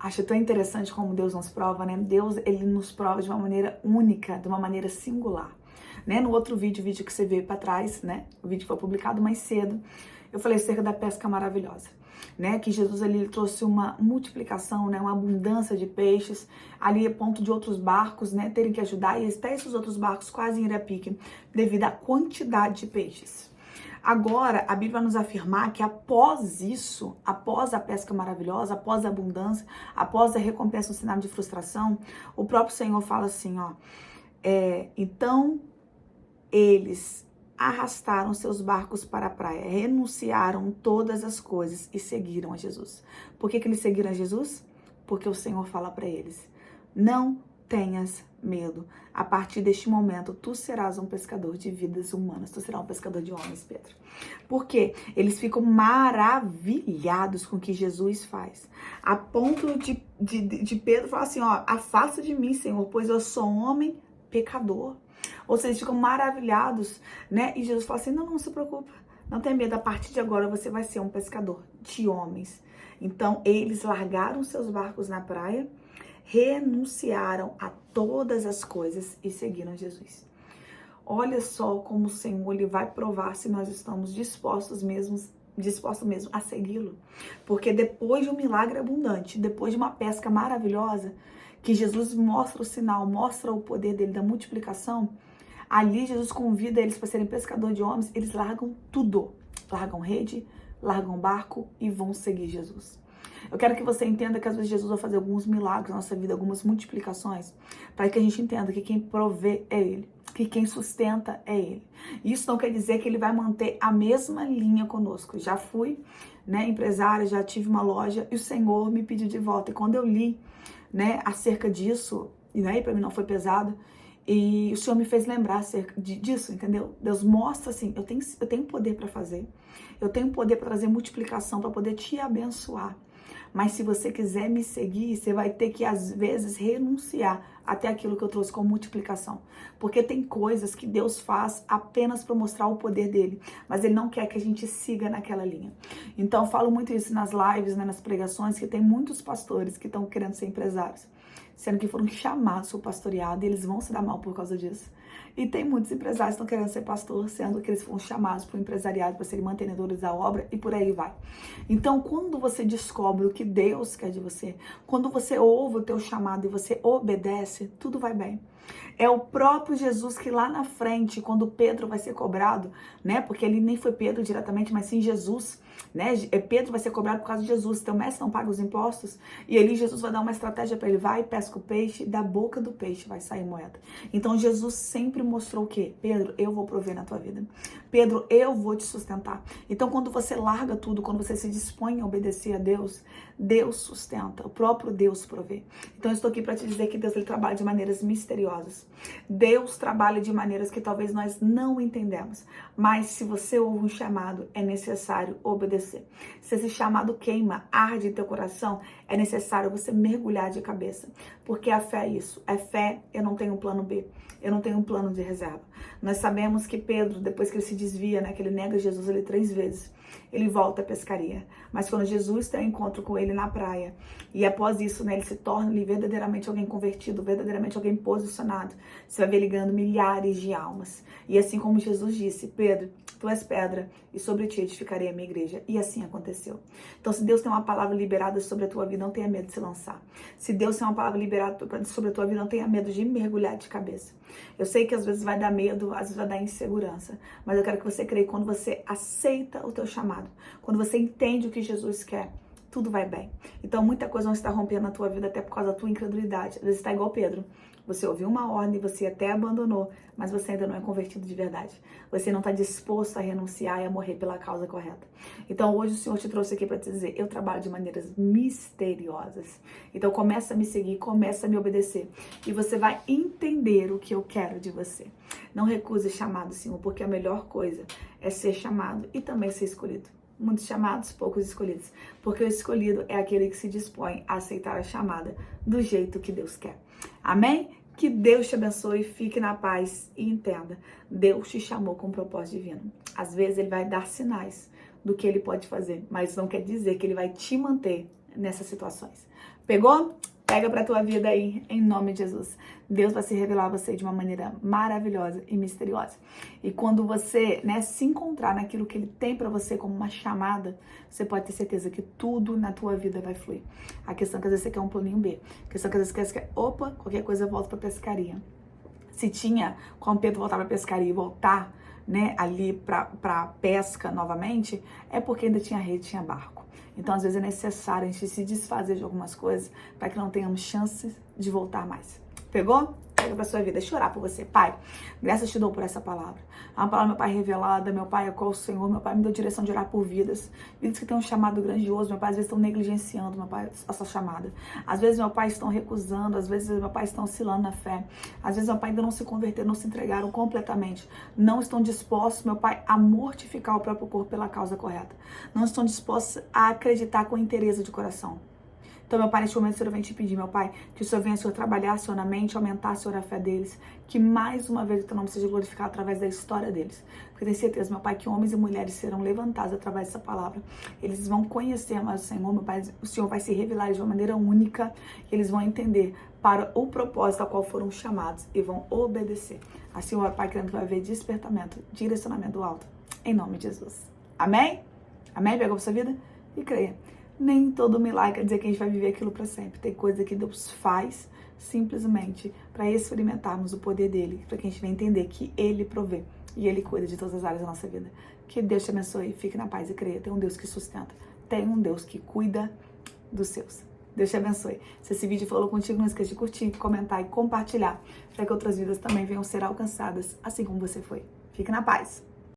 Acho tão interessante como Deus nos prova, né? Deus, ele nos prova de uma maneira única, de uma maneira singular, né? No outro vídeo que você veio para trás, né? O vídeo foi publicado mais cedo, eu falei acerca da pesca maravilhosa, né? Que Jesus ali trouxe uma multiplicação, né? Uma abundância de peixes, ali a ponto de outros barcos, né? Terem que ajudar, e até esses outros barcos quase irem a pique, devido à quantidade de peixes. Agora, a Bíblia vai nos afirmar que após isso, após a pesca maravilhosa, após a abundância, após a recompensa no cenário de frustração, o próprio Senhor fala assim, ó, então eles arrastaram seus barcos para a praia, renunciaram todas as coisas e seguiram a Jesus. Por que eles seguiram a Jesus? Porque o Senhor fala para eles, não tenhas medo. A partir deste momento, tu serás um pescador de vidas humanas. Tu serás um pescador de homens, Pedro. Por quê? Eles ficam maravilhados com o que Jesus faz. A ponto de Pedro falar assim, ó, afasta de mim, Senhor, pois eu sou um homem pecador. Ou seja, eles ficam maravilhados, né? E Jesus fala assim, não se preocupa. Não tenha medo, a partir de agora você vai ser um pescador de homens. Então, eles largaram seus barcos na praia, renunciaram a todas as coisas e seguiram Jesus. Olha só como o Senhor ele vai provar se nós estamos dispostos mesmo a segui-lo. Porque depois de um milagre abundante, depois de uma pesca maravilhosa, que Jesus mostra o sinal, mostra o poder dele da multiplicação, ali Jesus convida eles para serem pescadores de homens, eles largam tudo. Largam rede, largam barco e vão seguir Jesus. Eu quero que você entenda que às vezes Jesus vai fazer alguns milagres na nossa vida, algumas multiplicações, para que a gente entenda que quem provê é Ele, que quem sustenta é Ele. Isso não quer dizer que Ele vai manter a mesma linha conosco. Já fui, né, empresária, já tive uma loja e o Senhor me pediu de volta. E quando eu li, né, acerca disso, e aí para mim não foi pesado, e o Senhor me fez lembrar acerca disso, entendeu? Deus mostra assim, eu tenho poder para fazer, eu tenho poder para trazer multiplicação, para poder te abençoar. Mas se você quiser me seguir, você vai ter que, às vezes, renunciar até aquilo que eu trouxe como multiplicação. Porque tem coisas que Deus faz apenas para mostrar o poder dele. Mas ele não quer que a gente siga naquela linha. Então, eu falo muito isso nas lives, né, nas pregações, que tem muitos pastores que estão querendo ser empresários. Sendo que foram chamados para o pastoreado e eles vão se dar mal por causa disso. E tem muitos empresários que estão querendo ser pastor, sendo que eles foram chamados para o empresariado, para serem mantenedores da obra e por aí vai. Então, quando você descobre o que Deus quer de você, quando você ouve o teu chamado e você obedece, tudo vai bem. É o próprio Jesus que lá na frente, quando Pedro vai ser cobrado, né? Porque ele nem foi Pedro diretamente, mas sim Jesus, né? Pedro vai ser cobrado por causa de Jesus. Teu mestre não paga os impostos. E ali Jesus vai dar uma estratégia para ele. Vai, pesca o peixe, da boca do peixe vai sair moeda. Então Jesus sempre mostrou o quê? Pedro, eu vou prover na tua vida. Pedro, eu vou te sustentar. Então quando você larga tudo, quando você se dispõe a obedecer a Deus, Deus sustenta, o próprio Deus provê. Então eu estou aqui para te dizer que Deus ele trabalha de maneiras misteriosas. Deus trabalha de maneiras que talvez nós não entendemos. Mas se você ouve um chamado, é necessário obedecer. Se esse chamado queima, arde em teu coração, é necessário você mergulhar de cabeça. Porque a fé é isso. É fé, eu não tenho um plano B. Eu não tenho um plano de reserva. Nós sabemos que Pedro, depois que ele se desvia, né, que ele nega Jesus ali 3 vezes, ele volta à pescaria. Mas quando Jesus tem um encontro com ele na praia, e após isso, né, ele se torna ali verdadeiramente alguém convertido, verdadeiramente alguém posicionado, você vai ver ele ganhando milhares de almas. E assim como Jesus disse, Pedro, tu és pedra, e sobre ti edificarei a minha igreja. E assim aconteceu. Então, se Deus tem uma palavra liberada sobre a tua vida, não tenha medo de se lançar. Se Deus tem uma palavra liberada sobre a tua vida, não tenha medo de mergulhar de cabeça. Eu sei que às vezes vai dar medo, às vezes vai dar insegurança, mas eu quero que você creia quando você aceita o teu chamado, quando você entende o que Jesus quer, tudo vai bem. Então, muita coisa não está rompendo na tua vida até por causa da tua incredulidade. Às vezes está igual Pedro. Você ouviu uma ordem, você até abandonou, mas você ainda não é convertido de verdade. Você não está disposto a renunciar e a morrer pela causa correta. Então, hoje o Senhor te trouxe aqui para te dizer, eu trabalho de maneiras misteriosas. Então, começa a me seguir, começa a me obedecer. E você vai entender o que eu quero de você. Não recuse chamado, Senhor, porque a melhor coisa é ser chamado e também ser escolhido. Muitos chamados, poucos escolhidos. Porque o escolhido é aquele que se dispõe a aceitar a chamada do jeito que Deus quer. Amém? Que Deus te abençoe, fique na paz e entenda. Deus te chamou com um propósito divino. Às vezes Ele vai dar sinais do que Ele pode fazer, mas não quer dizer que Ele vai te manter nessas situações. Pegou? Pega pra tua vida aí, em nome de Jesus. Deus vai se revelar a você de uma maneira maravilhosa e misteriosa. E quando você, né, se encontrar naquilo que Ele tem pra você como uma chamada, você pode ter certeza que tudo na tua vida vai fluir. A questão é que às vezes você quer um planinho B. A questão é que às vezes você quer, opa, qualquer coisa eu volto pra pescaria. Se tinha como Pedro voltar pra pescaria e voltar, né, ali pra pesca novamente, é porque ainda tinha rede, tinha barco. Então, às vezes é necessário a gente se desfazer de algumas coisas para que não tenhamos chances de voltar mais. Pegou? Pega pra sua vida. Deixa eu orar por você. Pai, graças te dou por essa palavra. É uma palavra, meu Pai, revelada. Meu Pai, é qual o Senhor. Meu Pai, me deu direção de orar por vidas. Vidas que têm um chamado grandioso. Meu Pai, às vezes estão negligenciando, meu Pai, a sua chamada. Às vezes, meu Pai, estão recusando. Às vezes, meu Pai, estão oscilando na fé. Às vezes, meu Pai, ainda não se converteram, não se entregaram completamente. Não estão dispostos, meu Pai, a mortificar o próprio corpo pela causa correta. Não estão dispostos a acreditar com interesse de coração. Então, meu Pai, neste momento, o Senhor vem te pedir, meu Pai, que o Senhor venha, Senhor, trabalhar, Senhor, na mente, aumentar, Senhor, a fé deles, que mais uma vez o teu nome seja glorificado através da história deles. Porque tenho certeza, meu Pai, que homens e mulheres serão levantados através dessa palavra. Eles vão conhecer mais o Senhor, meu Pai, o Senhor vai se revelar de uma maneira única, e eles vão entender para o propósito ao qual foram chamados e vão obedecer. Assim, meu Pai, crendo que vai haver despertamento, direcionamento do alto, em nome de Jesus. Amém? Amém? Pegou pra sua vida? E creia. Nem todo milagre quer dizer que a gente vai viver aquilo para sempre. Tem coisa que Deus faz simplesmente para experimentarmos o poder dele, para que a gente venha entender que ele provê e ele cuida de todas as áreas da nossa vida. Que Deus te abençoe, fique na paz e creia. Tem um Deus que sustenta, tem um Deus que cuida dos seus. Deus te abençoe. Se esse vídeo falou contigo, não esqueça de curtir, comentar e compartilhar, para que outras vidas também venham ser alcançadas, assim como você foi. Fique na paz.